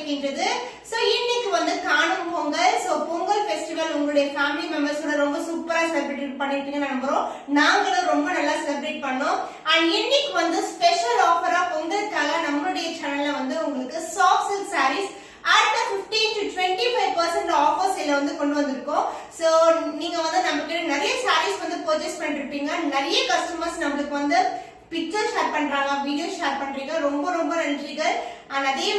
வரவேற்கின்றது. So இன்னைக்கு வந்து காணும் பொங்கல். சோ பொங்கல் ஃபெஸ்டிவல் உங்களுடைய ஃபேமிலி மெம்பர்ஸோட ரொம்ப சூப்பரா செலிப்ரேட் பண்ணிருக்கீங்கன்னு நம்புறோம். நாங்களும் ரொம்ப நல்லா செலிப்ரேட் பண்ணோம். அண்ட் இன்னைக்கு வந்து ஸ்பெஷல் ஆஃபரா பொங்கலுக்காக நம்மளுடைய சேனல்ல வந்து உங்களுக்கு soft silk sarees at 15 to 25% offer சேல வந்து கொண்டு வந்திருக்கோம். சோ நீங்க வந்து நமக்கு நிறைய சாரீஸ் வந்து பர்ச்சேஸ் பண்ணிருப்பீங்க. நிறைய கஸ்டமர்ஸ் நமக்கு வந்து பிக்சர் ஷேர் பண்றாங்க, வீடியோ ஷேர் பண்றீங்க. ரொம்ப ரொம்ப நன்றிகள். அண்ட் அதே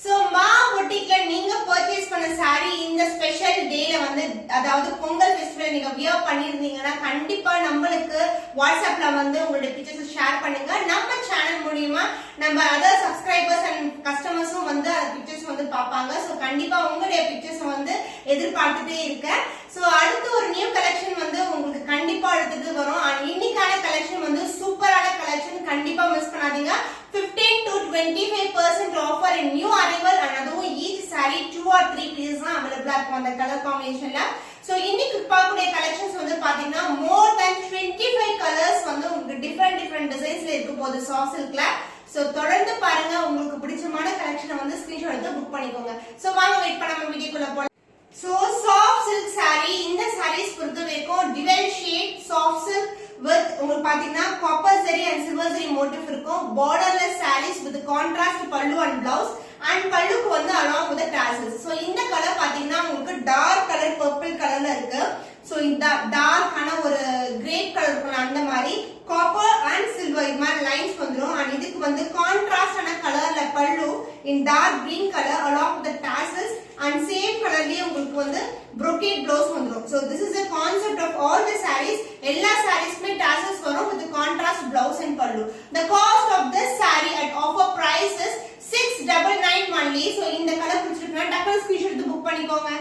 சோ மா பொட்டிக்ல நீங்க பர்ச்சேஸ் பண்ண சாரி இந்த ஸ்பெஷல் டேல வந்து அதாவது பொங்கல் ஃபெஸ்டிவல் நீங்க வியர் பண்ணிருந்தீங்கன்னா கண்டிப்பா நம்மளுக்கு வாட்ஸ்அப்ல வந்து உங்களுடைய பிக்சர்ஸ் ஷேர் பண்ணுங்க. நம்ம சேனல் மூலமா நம்ம அதர் சப்ஸ்கிரைபர்ஸ் அண்ட் கஸ்டமர்ஸும் வந்து அந்த பிக்சர்ஸ் வந்து பாப்பாங்க. சோ கண்டிப்பா உங்களுடைய பிக்சர்ஸ் வந்து எதிர்பார்த்துட்டே இருக்கேன். சோ அடுத்து ஒரு நியூ கலெக்ஷன் வந்து உங்களுக்கு கண்டிப்பா அடுத்தது வரும். அண்ட் இன்னைக்கான கலெக்ஷன் வந்து சூப்பரான கலெக்ஷன், கண்டிப்பா மிஸ் பண்ணாதீங்க. 15 to 25% offer in new arrival and அதுவும் each saree 2 or 3 pieces தான் available இருக்கும் அந்த கலர் காம்பினேஷன்ல. சோ இன்னைக்கு பார்க்கக்கூடிய கலெக்ஷன்ஸ் வந்து பாத்தீங்கன்னா more than 25 கலர்ஸ் வந்து உங்களுக்கு டிஃபரண்ட் டிசைன்ஸ்ல இருக்க போகுது சாஃப்ட் சில்க்ல. சோ தொடர்ந்து பாருங்க, உங்களுக்கு பிடிச்சமான கலெக்ஷனை வந்து ஸ்கிரீன்ஷாட் எடுத்து புக் பண்ணிக்கோங்க. சோ வாங்க வெயிட் பண்ணாம வீடியோக்குள்ள போலாம். சோ சாஃப்ட் சில்க் saree, இந்த sarees பொறுத்த வரைக்கும் dual shade soft silk with உங்களுக்கு பாத்தீங்கன்னா copper zari and silver zari motif இருக்கும். borderless sarees with contrast pallu and blouse and palluக்கு வந்து along with the tassels. So இந்த கலர் பாத்தீங்கன்னா உங்களுக்கு டார்க் கலர் பர்பிள் கலர்ல இருக்கு. சோ இந்த டார்க் ஆன ஒரு கிரேப் கலர் இருக்கும், அந்த மாதிரி காப்பர் அண்ட் சில்வர் இது மாதிரி லைன்ஸ் வந்துரும். அண்ட் இதுக்கு வந்து கான்ட்ராஸ்ட் ஆன கலர்ல pallu in dark green colour along with the tassels and same கலர்லயே உங்களுக்கு வந்து brocade blouse வந்துரும். So this is the concept of all the sarees. எல்லா sareesமே tassels வரும் with the contrast blouse and pallu. The cost of this saree at offer price is 699 only. So இந்த colour பிடிச்சிருக்குன்னா டக்குனு screenshot எடுத்து book பண்ணிக்கோங்க.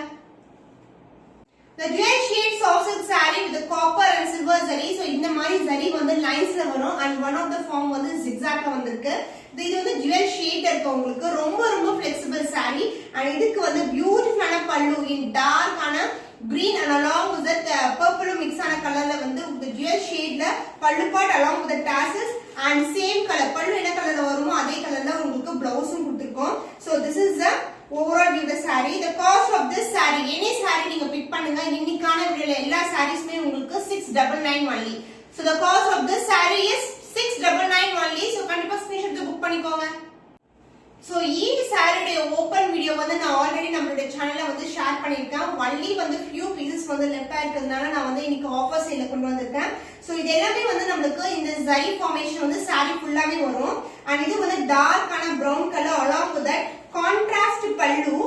The dual shade soft silk saree with the copper and silver zari. So இந்த மாதிரி zari வந்து லைன்ஸ்ல வரும் and one of the form வந்து zigzag வந்திருக்கு. இது வந்து dual shade இருக்கு, உங்களுக்கு ரொம்ப ரொம்ப flexible saree. and இதுக்கு வந்து beautiful ஆன பல்லு in dark ஆன green and along with the purple mix ஆன கலர்ல வந்து the dual shadeல பல்லு part along with the tassels and same color பல்லு என்ன கலர்ல வருமோ அதே கலர்ல உங்களுக்கு ப்ளவுஸும் கொடுத்திருக்கோம். So this is the overall view the saree. The cost of this saree, any saree நீங்க பிக் பண்ணுங்க, இன்னைக்கான வீடியோல எல்லா சாரீஸ்மே உங்களுக்கு 699 only. So the cost of this saree is 699 only. So கண்டிப்பா ஸ்கிரீன்ஷாட் எடுத்து புக் பண்ணிக்கோங்க. So each saree open video வந்து நான் ஆல்ரெடி நம்மளுடைய சேனல்ல வந்து ஷேர் பண்ணிருக்கேன். only வந்து few pieces வந்து லெஃப்ட் ஆயிருக்கிறதுனால நான் வந்து இன்னைக்கு ஆஃபர் சேல்ல கொண்டு வந்திருக்கேன். சோ இது எல்லாமே வந்து நமக்கு இந்த zari formation வந்து saree ஃபுல்லாவே வரும். and இது வந்து டார்க் ஆன brown color along with that contrast pallu,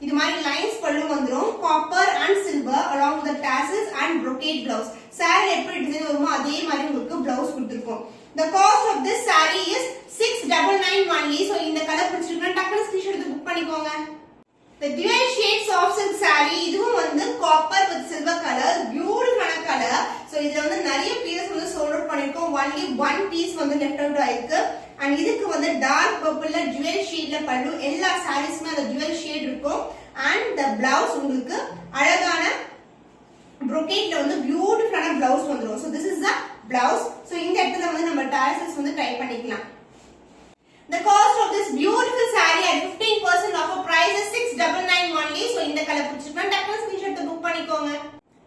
இது மாதிரி லைன்ஸ் பல்லு வந்துரும். copper and silver along with the tassels and brocade blouse. saree எப்படி டிசைன் வருமோ அதே மாதிரி உங்களுக்கு blouse கொடுத்திருக்கோம். The cost of this saree is 699 only. So இந்த கலர் பிடிச்சிருக்குன்னா டக்குனு ஸ்கிரீன்ஷாட் எடுத்து புக் பண்ணிக்கோங்க. The dual shade soft silk saree, இதுவும் வந்து copper with silver color, beautiful ஆன கலர். சோ இதுல வந்து நிறைய பீஸ் வந்து சோல்ட் அவுட் பண்ணிருக்கோம். only one piece வந்து லெஃப்ட் அவுட் ஆயிருக்கு. and இதுக்கு வந்து டார்க் பர்பிள்ல dual shadeல பல்லு, எல்லா சாரீஸ்மே அந்த dual shade இருக்கும். and the blouse உங்களுக்கு அழகான brocade ல வந்து beautiful ஆன blouse வந்துரும். so this is the blouse. so இந்த இடத்துல வந்து நம்ம tassels வந்து டைப் பண்ணிக்கலாம். The cost of this beautiful saree at 15% offer price is 699 only. so இந்த கலர் பிடிச்சிருக்கா டக்குனு ஸ்கிரீன்ஷாட் எடுத்து புக் பண்ணிக்கோங்க.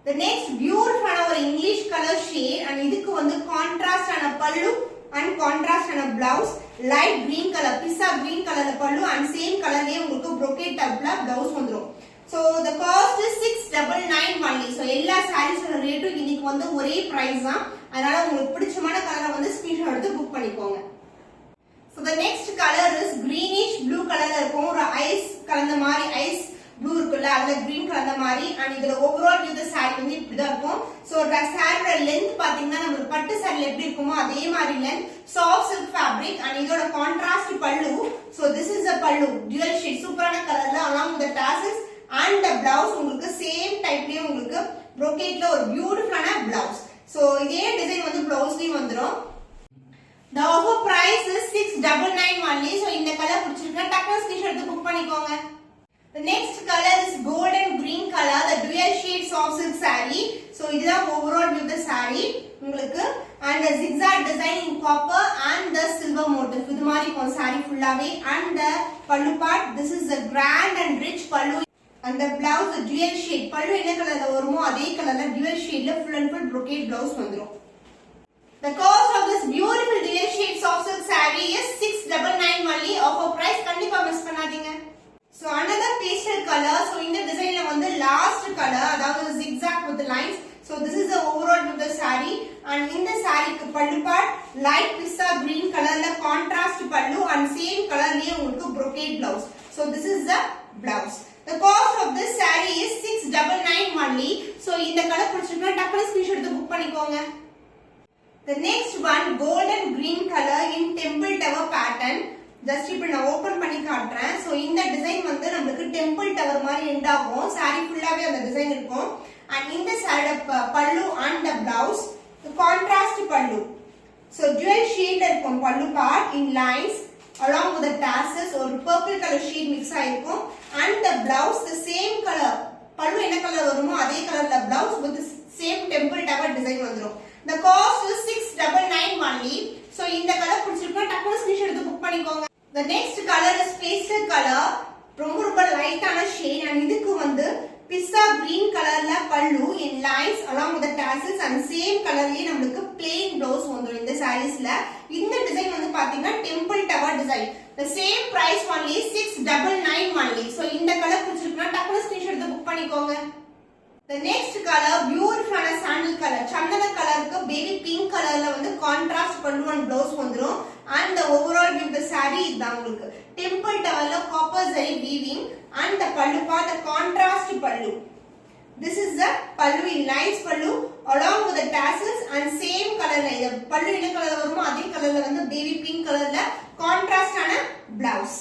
The next beautiful ஆன ஒரு இங்கிலீஷ் கலர் ஷேட் and இதுக்கு வந்து கான்ட்ராஸ்ட் ஆன பல்லு and contrast ஆன blouse, light green color pisa green கலர்ல பல்லு and same கலர்லயே உங்களுக்கு brocade டைப்ல blouse வந்துரும். so the cost is 699 only. so எல்லா சாரீஸோட ரேட்டும் இன்னைக்கு வந்து ஒரே பிரைஸ் தான். அதனால உங்களுக்கு பிடிச்சமான கலரை வந்து ஸ்கிரீன்ஷாட் எடுத்து புக் பண்ணிக்கோங்க. so the next color is greenish blue கலர்ல இருக்கும். ஒரு ஐஸ் கலந்த மாதிரி ஐஸ் ப்ளூ இருக்குல்ல, அதுல கிரீன் கலந்த மாதிரி. and இதுல ஓவரால் வியூ தி saree வந்து இப்படிதான் இருக்கும். சோ சாரியோட லெந்த் பாத்தீங்கன்னா நம்ம பட்டு சாரில எப்படி இருக்குமோ அதே மாதிரி length, soft silk fabric. and இதோட கான்ட்ராஸ்ட் பல்லு. so this is the pallu dual shade சூப்பரான கலர்ல along with the tassels and the blouse உங்களுக்கு சேம் டைப்லயே உங்களுக்கு brocade ல ஒரு பியூட்டிஃபுல்லான blouse. so இதே டிசைன் வந்து ப்ளவுஸ்லயும் வந்துரும். The offer price is 699 only. so இந்த கலர் பிடிச்சிருக்கா டக்குனு ஸ்கிரீன்ஷாட் எடுத்து புக் பண்ணிக்கோங்க. The next color is golden green color, the dual shade soft silk saree. So இதுதான் overall view the saree உங்களுக்கு and the zigzag design in copper and the silver motif. இது மாதிரி இருக்கும் saree ஃபுல்லாவே and the pallu part. This is a grand and rich pallu and the blouse the dual shade. pallu என்ன கலர்ல வருமோ அதே கலர்ல dual shadeல full and full brocade blouse வந்துரும். The cost of this beautiful dual shade soft silk saree is 699 only. Offer price கண்டிப்பா miss பண்ணாதீங்க. So another pastel color. So இந்த டிசைன்ல வந்து last color அதாவது zigzag with the lines. So this is the overall of the saree and in the saree க்கு pallu part light pista green colorல contrast pallu and same colorலயே உங்களுக்கு brocade blouse. So this is the blouse. The cost of this saree is 699 only. So இந்த colour பிடிச்சிருந்தா டக்குனு screenshot எடுத்து book பண்ணிக்கோங்க. The next one golden green color in temple tower pattern. Just இப்ப நான் open பண்ணி காட்றேன். So இந்த design வந்து நமக்கு டெம்பிள் டவர் மாதிரி எண்ட் ஆகும். saree ஃபுல்லாவே அந்த டிசைன் இருக்கும். and இந்த saree pallu and the blouse the contrast pallu. So dual shade இருக்கும் pallu part in lines along with the tassels ஒரு purple color shade mix ஆயிருக்கும் and the blouse the same color. pallu என்ன colour வருமோ அதே கலர்ல blouse with the same temple tower design வந்துரும். The cost is 699 only. So இந்த colour பிடிச்சிருக்கா டக்குனு ஸ்கிரீன்ஷாட் எடுத்து புக் பண்ணிக்கோங்க. The next color is pastel color. ரொம்ப லைட்டான ஷேட் and இதுக்கு வந்து pista green colorல pallu in lines along with the tassels and same colorலயே நமக்கு plain blouse வந்துரும் இந்த sareesல. இந்த டிசைன் வந்து பாத்தீங்கன்னா temple tower design. The same price only 699 only. So இந்த கலர் பிடிச்சிருக்கா டக்குனு ஸ்கிரீன்ஷாட் எடுத்து புக் பண்ணிக்கோங்க. The next color beautiful sandal color. சந்தன கலருக்கு baby pink colorல வந்து contrast pallu and blouse வந்துரும் and the overall view the saree இதான் உங்களுக்கு temple towerல copper zari weaving and the pallu part the contrast pallu. This is the pallu in lines pallu along with the tassels and same color ல இது pallu என்ன கலர்ல வருமோ அதே கலர்ல வந்து baby pink colorல contrast ஆன blouse.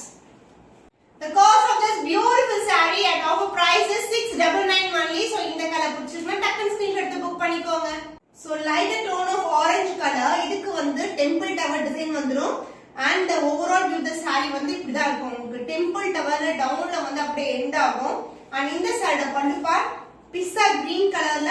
The cost of this beautiful saree at offer price is 699 only. So இந்த கலர் பிடிச்சிருந்தா டக்குனு ஸ்கிரீன்ஷாட் எடுத்து புக் பண்ணிக்கோங்க. So lighter tone of orange color இதுக்கு வந்து temple tower design வந்துரும் and the overall view the saree வந்து இப்படி தான் இருக்கும். உங்களுக்கு temple towerல டவுன்ல வந்து அப்படியே எண்ட் ஆகும் and இந்த saree pallu part pista green colorல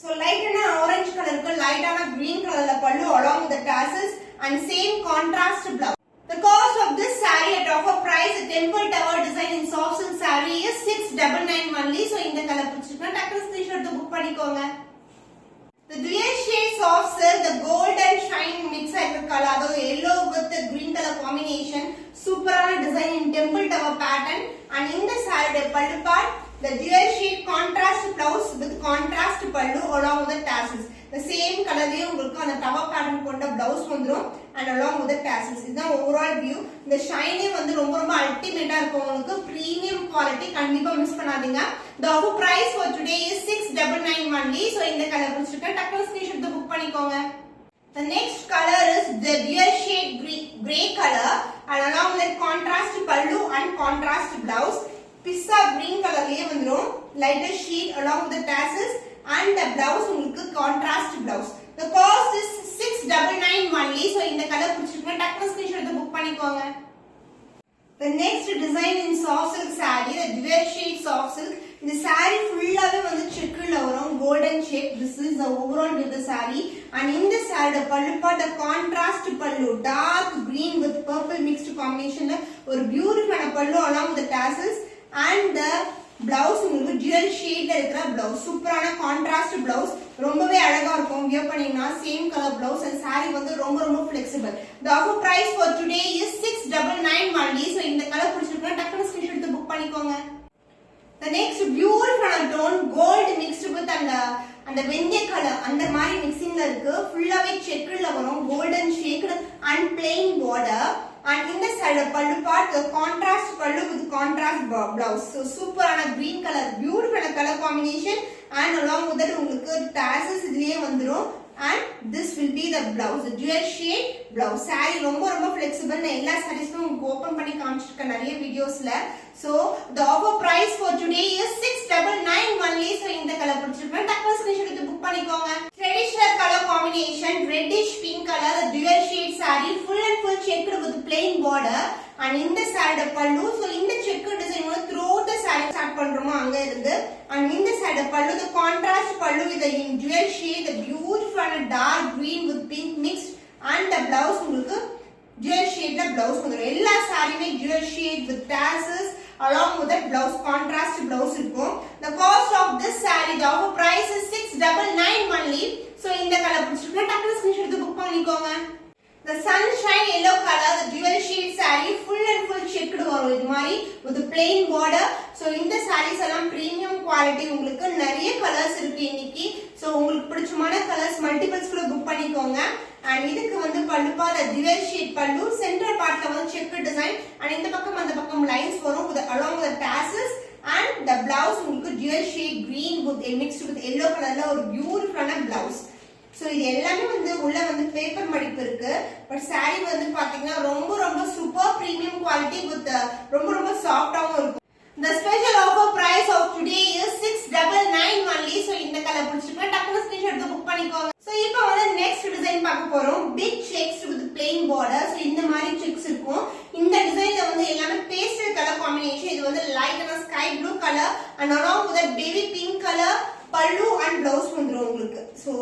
so lighter orange colorக்கு lighter green colorல pallu along with the tassels and same contrast blouse. The cost of this saree at offer price the temple tower design in soft silk saree is 699 only. So இந்த colour பிடிச்சிருக்கா டக்குனு screenshot எடுத்து book பண்ணிக்கோங்க. The dual shade soft silk the gold and shine mix ஆயிருக்க color அதாவது yellow with the green color combination சூப்பரான design in temple tower pattern and இந்த saree pallu part the dual shade contrast blouse with contrast pallu along with the tassels. The same colorலயே உங்களுக்கு அந்த tower pattern கொண்ட blouse வந்துரும் and along with the tassels. இதுதான் overall view. இந்த shine வந்து ரொம்ப அல்டிமேட்டா இருக்கும் உங்களுக்கு premium quality கண்டிப்பா மிஸ் பண்ணாதீங்க. The offer price for today is 699 only. So இந்த கலர் பிடிச்சிருக்கா டக்குனு ஸ்கிரீன்ஷாட் எடுத்து புக் பண்ணிக்கோங்க. The next color is the dual shade grey color and along with contrast pallu and contrast blouse. Pista green colorலயே வந்துரும் lighter shade along with the tassels and the blouse உங்களுக்கு contrast blouse. The cost is 699 only. So இந்த colour பிடிச்சிருக்கா டக்குனு screenshot எடுத்து book பண்ணிக்கோங்க. The next design in soft silk saree the dual shade soft silk. இந்த saree ஃபுல்லாவே வந்து செக்குல வரும் golden shape. This is the overall view of the saree and in the saree pallu part the contrast pallu dark green with purple mixed combination ஒரு beautiful pallu along with the tassels and the blouse உங்களுக்கு dual shade ல இருக்கிற blouse சூப்பரான contrast blouse ரொம்பவே அழகா இருக்கும் wear பண்ணீங்கன்னா same color blouse and saree வந்து ரொம்ப flexible. The offer price for today is 699 only. So இந்த கலர் பிடிச்சிருக்கா டக்குனு ஸ்கிரீன்ஷாட் எடுத்து புக் பண்ணிக்கோங்க. The next beautiful tone gold mixed with and the வெந்தய color அந்த மாதிரி mixing ல இருக்கு ஃபுல்லாவே செக்குல வரும் golden shade and plain border and in the side pallu part the contrast pallu with contrast blouse. So super ana green color beautiful color combination and along with that உங்களுக்கு tassels இதுலயே வந்துரும் and this will be the blouse the dual shade blouse. saree ரொம்ப flexible நான் எல்லா sareesக்கும் உங்களுக்கு open பண்ணி காமிச்சிருக்கேன் நிறைய வீடியோஸ்ல. So the offer price for today is 699 only. So இந்த கலர் பிடிச்சிருக்கா டக்குனு ஸ்கிரீன்ஷாட் எடுத்து புக் பண்ணிக்கோங்க. traditional color combination reddish pink color the dual shade saree full and full checked with plain border and இந்த saree pallu. So இந்த check design throughout the saree start பண்றோமோ அங்க இருந்து and in the side the pallu, the contrast pallu with the jewel shade, the beautiful and dark green with pink mixed, and the blouse உங்களுக்கு jewel shade la blouse வந்துரும். எல்லா சாரியுமே jewel shade with tassels along with that blouse, contrast blouse இருக்கும். The cost of this saree, the offer price is 699 only. So இந்த colour பிடிச்சிருக்கா டக்குனு screenshot எடுத்து book பண்ணிக்கோங்க. The sunshine yellow color, the dual shade saree, full and full checked வரும் இது மாதிரி with plain border. So இந்த sarees எல்லாம் premium quality, உங்களுக்கு நிறைய கலர்ஸ் இருக்கு இன்னைக்கு. So உங்களுக்கு பிடிச்சமான கலர்ஸ் மல்டிபிள்ஸ் கூட புக் பண்ணிக்கோங்க. And இதுக்கு வந்து பல்லுப்பா the dual shade பல்லு, center partல வந்து check design, and இந்த பக்கம் அந்த பக்கம் lines வரும் with along with the tassels, and the blouse உங்களுக்கு dual shade green with mixed with yellow colorல ஒரு பியூட்டிஃபுல்லான blouse. So இது எல்லாமே வந்து உள்ள வந்து பேப்பர் மடிப்பு இருக்கு. பட் saree வந்து பாத்தீங்கன்னா ரொம்ப ரொம்ப சூப்பர் பிரீமியம் குவாலிட்டி வித் ரொம்ப சாஃப்ட்டாவும் இருக்கும். The special offer price of today is 699 only. So இந்த கலர் பிடிச்சிருக்கா டக்குனு ஸ்கிரீன்ஷாட் எடுத்து புக் பண்ணிக்கோங்க. So இப்போ வந்து நெக்ஸ்ட் டிசைன் பார்க்க போறோம். big checks with plain border. So இந்த மாதிரி checks இருக்கும். இந்த டிசைன்ல வந்து எல்லாமே பேஸ்டல் கலர் காம்பினேஷன். இது வந்து light and sky blue color and along with that baby pink color pallu and blouse வந்துரும் உங்களுக்கு. So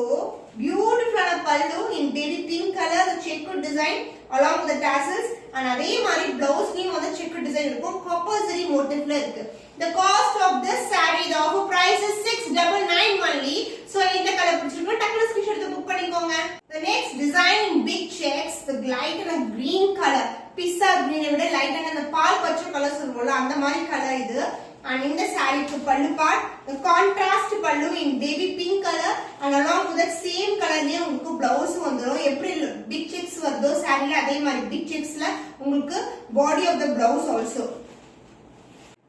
beautiful pallu in baby pink color, the checkered design along with the tassels, and அதே மாதிரி blouse லயும் வந்து checkered design இருக்கும். copper zari motifல இருக்கு. The cost of this saree, the offer price is 699 only. So இந்த colour பிடிச்சிருக்கா டக்குனு screenshot எடுத்து புக் பண்ணிக்கோங்க. The next design in big checks, the light and green color, pizza green விட light and அந்த பால் பச்சை colour சொல்லுவோம்ல அந்த மாதிரி கலர் இது. And in the saree to pallu part, the contrast pallu in baby pink color, and along with that same color லயே உங்களுக்கு blouse வந்துரும். எப்படி big checks வருதோ saree அதே மாதிரி big checks ல உங்களுக்கு body of the blouse also.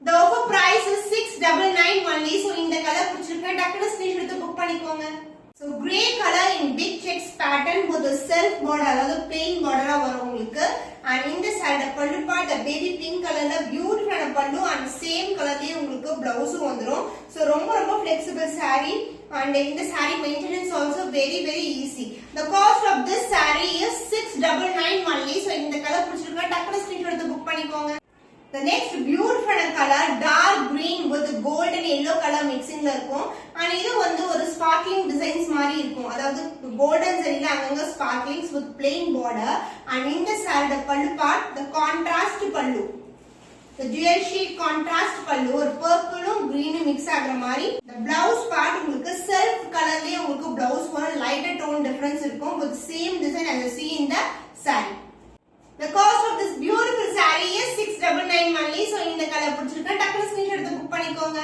The offer price is 699 only. So இந்த கலர் பிடிச்சிருக்கா டக்குனு ஸ்கிரீன்ஷாட் எடுத்து புக் பண்ணிக்கோங்க. So grey color in big checks pattern with a self border, அதாவது plain border வரும் உங்களுக்கு. And in the side pallu part, the baby pink colorல beautiful ஆன pallu and same colorலயே உங்களுக்கு blouse வந்துரும். So ரொம்ப flexible saree, and in the saree maintenance also very easy. The cost of this saree is 699 only. So இந்த colour பிடிச்சிருக்கா டக்குனு screenshot எடுத்து book பண்ணிக்கோங்க. The next beautiful color, dark green with gold and yellow color mixing ல இருக்கும். and இது வந்து ஒரு sparkling designs மாதிரி இருக்கும். அதாவது golden சரியில அங்கங்க sparklings with plain border, and in the saree the pallu part, the contrast pallu, the dual shade contrast pallu, ஒரு purple green mix ஆகுற மாதிரி. the blouse part உங்களுக்கு self colorலயே உங்களுக்கு blouse வரும், lighter tone difference இருக்கும் with same design as you see in the saree. The cost of this beautiful saree is 699 only. So இந்த colour பிடிச்சிருக்கா டக்குனு ஸ்கிரீன்ஷாட் எடுத்து புக் பண்ணிக்கோங்க.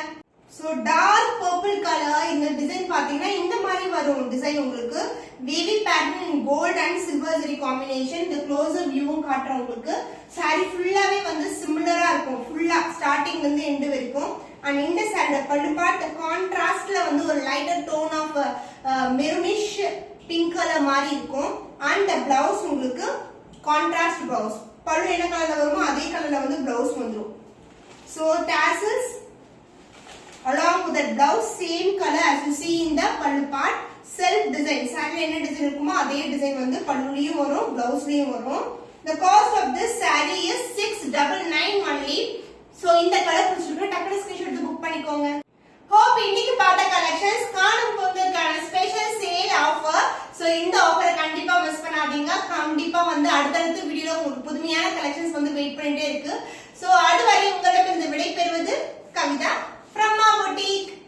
So dark purple color இந்த டிசைன் பாத்தீங்கன்னா இந்த மாதிரி வரும் டிசைன் உங்களுக்கு. wavy pattern in gold and silver zari combination. இந்த closer view காட்றேன் உங்களுக்கு. saree ஃபுல்லாவே வந்து சிமிலரா இருக்கும். ஃபுல்லா ஸ்டார்டிங்ல இருந்து எண்ட் வரைக்கும். and இந்த saree pallu part contrastல வந்து ஒரு lighter tone of maroonish pink color மாதிரி இருக்கும். and the blouse உங்களுக்கு contrast blouse. pallu என்ன கலர்ல வருமோ அதே கலர்ல வந்து blouse வந்துரும். so tassels along with that blouse same color as you see in the pallu part. self design saree என்ன டிசைன் இருக்குமோ அதே டிசைன் வந்து பல்லுலயும் வரும் blouse-லயும் வரும். the cost of this saree is 699 only. so இந்த கலர் பிடிச்சிருக்கா டக்குனு ஸ்கிரீன்ஷாட் எடுத்து புக் பண்ணிக்கோங்க. hope இன்னைக்கு பார்த்த கலெக்ஷன்ஸ் காணும் பொங்கலுக்கான ஸ்பெஷல் சேல் ஆஃபர். சோ இந்த ஆஃபரை கண்டிப்பா மிஸ் பண்ணாதீங்க. கண்டிப்பா வந்து அடுத்தடுத்த வீடியோல உங்களுக்கு புதுமையான கலெக்ஷன்ஸ் வந்து வெயிட் பண்ணிட்டே இருக்கு. சோ அதுவரை உங்களிடம் இந்த விடை பெறுவது